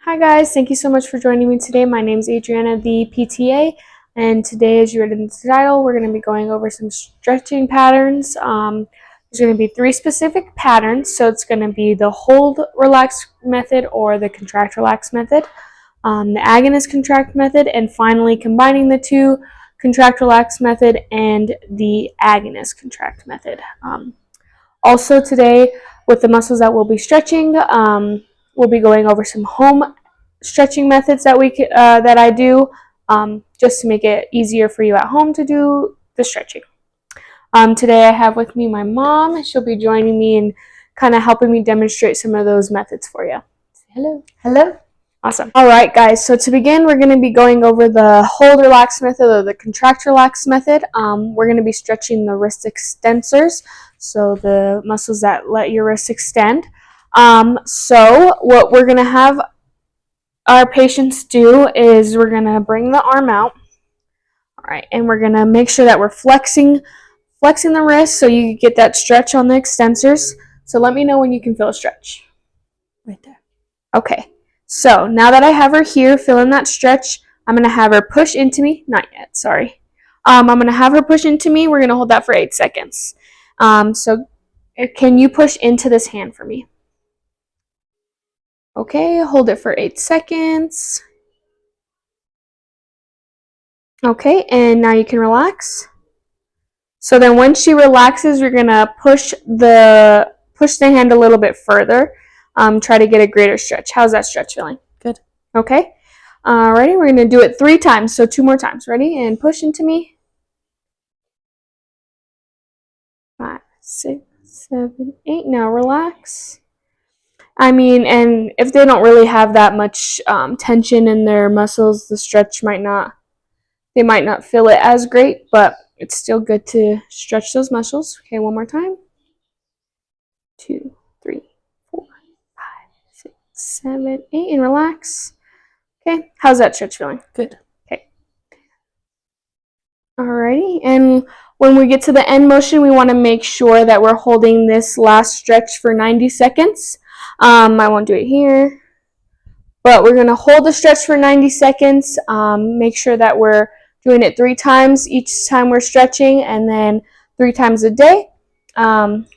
Hi guys, thank you so much for joining me today. My name is Adriana, the PTA, and today, as you read in the title, we're going to be going over some stretching patterns. There's going to be 3 specific patterns, so it's going to be the hold relax method or the contract relax method, the agonist contract method, and finally combining the two, contract relax method and the agonist contract method. Also today, with the muscles that we'll be stretching, we'll be going over some home stretching methods that I do, just to make it easier for you at home to do the stretching. Today I have with me my mom. She'll be joining me and kind of helping me demonstrate some of those methods for you. Say hello. Hello. Awesome. All right, guys. So to begin, we're going to be going over the hold relax method or the contract relax method. We're going to be stretching the wrist extensors, so the muscles that let your wrist extend. So what we're going to have our patients do is we're going to bring the arm out. All right, and we're going to make sure that we're flexing the wrist so you get that stretch on the extensors. So let me know when you can feel a stretch. Right there. Okay. So now that I have her here feeling that stretch, I'm going to have her push into me. Not yet, sorry. I'm going to have her push into me. We're going to hold that for 8 seconds. So can you push into this hand for me? Okay, hold it for 8 seconds. Okay, and now you can relax. So then when she relaxes, you're going to push the hand a little bit further. Try to get a greater stretch. How's that stretch feeling? Good. Okay. Ready? We're going to do it 3 times, so 2 more times. Ready? And push into me. 5, 6, 7, 8. Now relax. And if they don't really have that much tension in their muscles, the stretch they might not feel it as great, but it's still good to stretch those muscles. Okay, one more time. 2, 3, 4, 5, 6, 7, 8, and relax. Okay, how's that stretch feeling? Good. Okay. Alrighty, and when we get to the end motion, we want to make sure that we're holding this last stretch for 90 seconds. I won't do it here, but we're going to hold the stretch for 90 seconds. Make sure that we're doing it 3 times each time we're stretching, and then 3 times a day.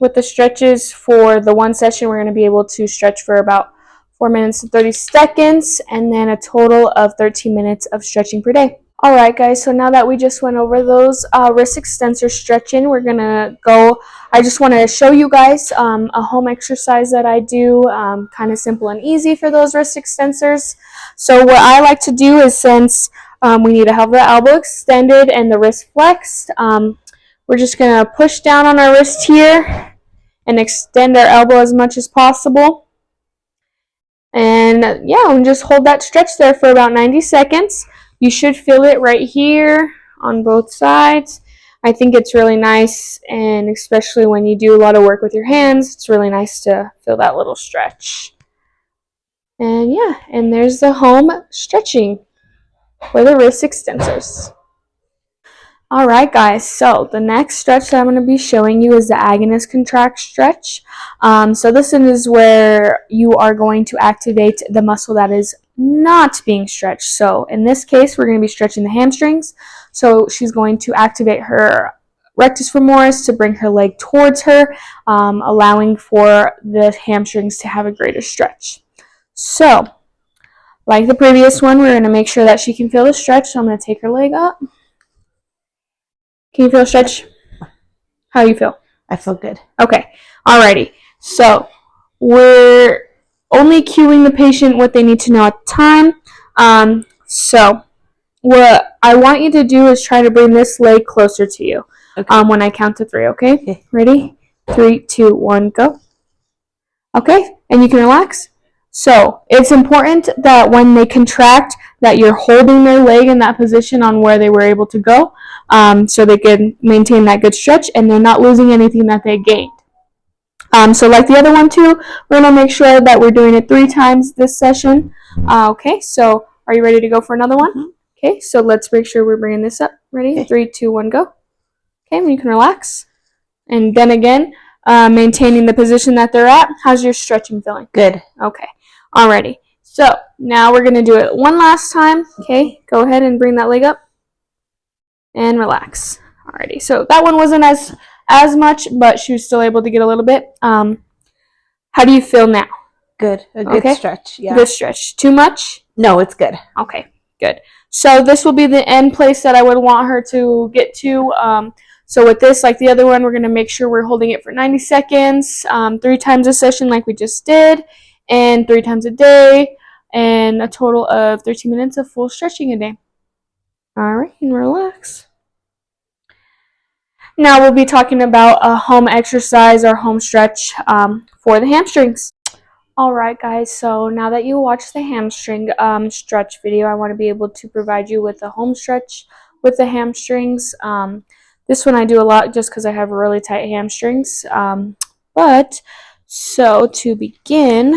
With the stretches for the one session, we're going to be able to stretch for about 4 minutes and 30 seconds, and then a total of 13 minutes of stretching per day. Alright guys, so now that we just went over those wrist extensor stretching, we're going to go, I just want to show you guys a home exercise that I do, kind of simple and easy for those wrist extensors. So what I like to do is, since we need to have the elbow extended and the wrist flexed, we're just going to push down on our wrist here and extend our elbow as much as possible. And yeah, and just hold that stretch there for about 90 seconds. You should feel it right here on both sides. I think it's really nice, and especially when you do a lot of work with your hands, it's really nice to feel that little stretch. And yeah, and there's the home stretching for the wrist extensors. Alright guys, so the next stretch that I'm going to be showing you is the agonist contract stretch. So this is where you are going to activate the muscle that is not being stretched. So in this case, we're going to be stretching the hamstrings. So she's going to activate her rectus femoris to bring her leg towards her, allowing for the hamstrings to have a greater stretch. So, like the previous one, we're going to make sure that she can feel the stretch. So I'm going to take her leg up. Can you feel a stretch? How do you feel? I feel good. Okay. Alrighty. So we're only cueing the patient what they need to know at the time. So what I want you to do is try to bring this leg closer to you. Okay. When I count to 3. Okay. Ready? 3, 2, 1, go. Okay. And you can relax. So it's important that when they contract, that you're holding their leg in that position on where they were able to go, so they can maintain that good stretch and they're not losing anything that they gained. So like the other one too, we're going to make sure that we're doing it 3 times this session. Okay, so are you ready to go for another one? Mm-hmm. Okay, so let's make sure we're bringing this up. Ready? Okay. 3, 2, 1, go. Okay, you can relax. And then again, maintaining the position that they're at. How's your stretching feeling? Good. Okay. Alrighty. So now we're going to do it one last time. Okay, go ahead and bring that leg up and relax. Alrighty, so that one wasn't as much, but she was still able to get a little bit. How do you feel now? Good. A good Okay. stretch. Yeah. Good stretch. Too much? No, it's good. Okay, good. So this will be the end place that I would want her to get to. So with this, like the other one, we're going to make sure we're holding it for 90 seconds, 3 times a session like we just did, and 3 times a day, and a total of 13 minutes of full stretching a day. All right, and relax. Now we'll be talking about a home exercise or home stretch for the hamstrings. Alright guys, so now that you watched the hamstring stretch video, I want to be able to provide you with a home stretch with the hamstrings. This one I do a lot just because I have really tight hamstrings. So to begin,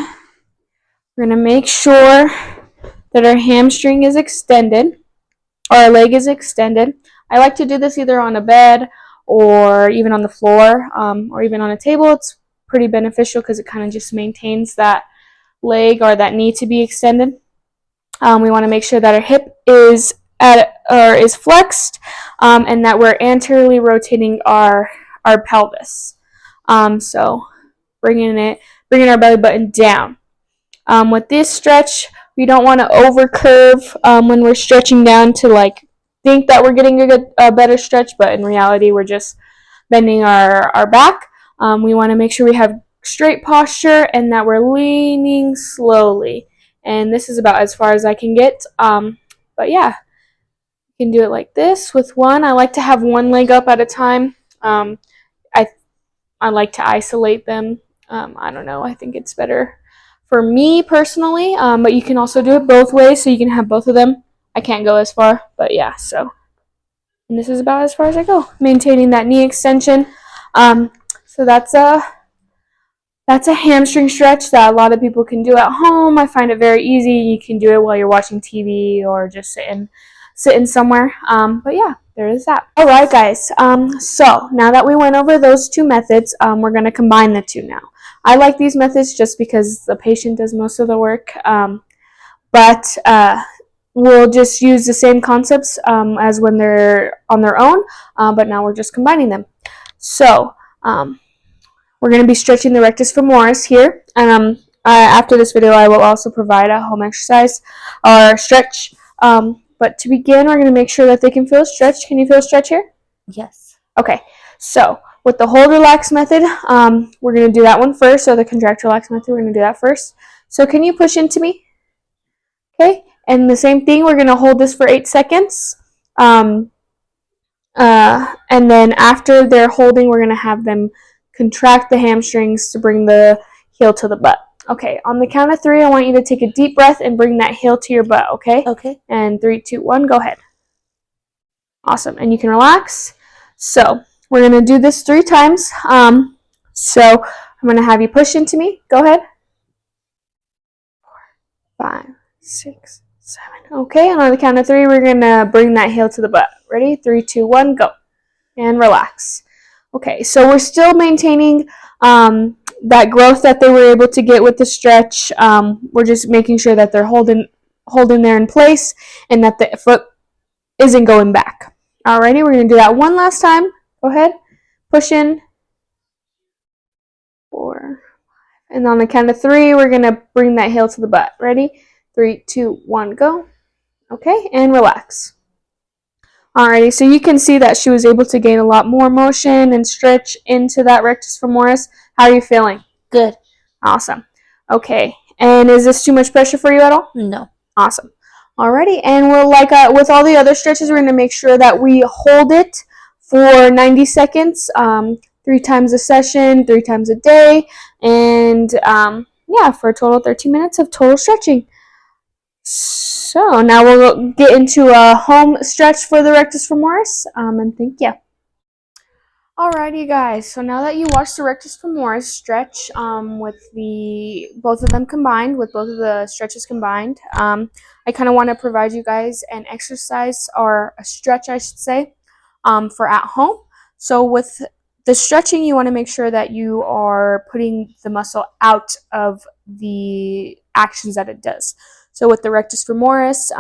we're going to make sure that our hamstring is extended, or our leg is extended. I like to do this either on a bed or even on the floor, or even on a table. It's pretty beneficial because it kind of just maintains that leg or that knee to be extended. We want to make sure that our hip is flexed, and that we're anteriorly rotating our pelvis. So bringing our belly button down. With this stretch, we don't want to over curve when we're stretching down to like think that we're getting a better stretch, but in reality we're just bending our back. We want to make sure we have straight posture and that we're leaning slowly. And this is about as far as I can get. But yeah, you can do it like this with one. I like to have one leg up at a time. I like to isolate them. I don't know. I think it's better for me personally. But you can also do it both ways, so you can have both of them. I can't go as far, but yeah. So, and this is about as far as I go, maintaining that knee extension. So that's a hamstring stretch that a lot of people can do at home. I find it very easy. You can do it while you're watching TV or just sitting somewhere. But yeah, there is that. All right, guys. So now that we went over those two methods, we're going to combine the two now. I like these methods just because the patient does most of the work. But we'll just use the same concepts as when they're on their own, but now we're just combining them. So we're going to be stretching the rectus femoris here, and after this video I will also provide a home exercise or stretch. But to begin, we're going to make sure that they can feel a stretch. Can you feel a stretch here? Yes. Okay, so with the hold relax method, we're going to do that one first, or the contract relax method, we're going to do that first. So can you push into me? Okay, and the same thing, we're going to hold this for 8 seconds. And then after they're holding, we're going to have them contract the hamstrings to bring the heel to the butt. Okay, on the count of 3, I want you to take a deep breath and bring that heel to your butt, okay? Okay. And 3, 2, 1, go ahead. Awesome, and you can relax. So we're going to do this 3 times. So I'm going to have you push into me. Go ahead. 4, 5, 6, 7. Okay, and on the count of 3, we're going to bring that heel to the butt. Ready? 3, 2, 1, go. And relax. Okay, so we're still maintaining that growth that they were able to get with the stretch. We're just making sure that they're holding there in place and that the foot isn't going back. Alrighty, we're going to do that one last time. Go ahead. Push in. 4, 5. And on the count of 3, we're going to bring that heel to the butt. Ready? 3, 2, 1, go. Okay, and relax. Alrighty, so you can see that she was able to gain a lot more motion and stretch into that rectus femoris. How are you feeling? Good. Awesome. Okay, and is this too much pressure for you at all? No. Awesome. Alrighty, and we'll with all the other stretches, we're going to make sure that we hold it for 90 seconds, 3 times a session, 3 times a day, and yeah, for a total of 13 minutes of total stretching. So now we'll get into a home stretch for the rectus femoris, and thank you. Alrighty guys, so now that you watched the rectus femoris stretch with both of them combined, with both of the stretches combined, I kind of want to provide you guys an exercise, or a stretch I should say, for at home. So with the stretching, you want to make sure that you are putting the muscle out of the actions that it does. So with the rectus femoris,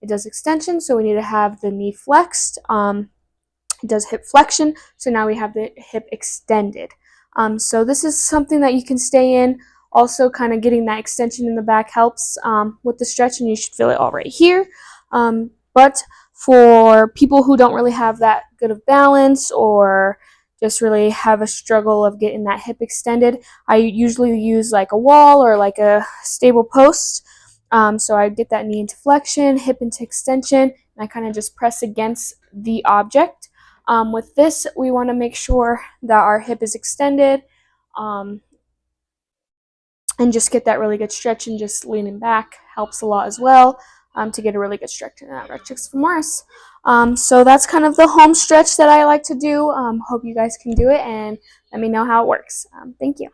it does extension, so we need to have the knee flexed. It does hip flexion, so now we have the hip extended. So this is something that you can stay in. Also, kind of getting that extension in the back helps with the stretch, and you should feel it all right here. But for people who don't really have that good of balance or just really have a struggle of getting that hip extended, I usually use like a wall or like a stable post. So I get that knee into flexion, hip into extension, and I kind of just press against the object. With this, we want to make sure that our hip is extended and just get that really good stretch, and just leaning back helps a lot as well to get a really good stretch in that rectus femoris. So that's kind of the home stretch that I like to do. Hope you guys can do it and let me know how it works. Thank you.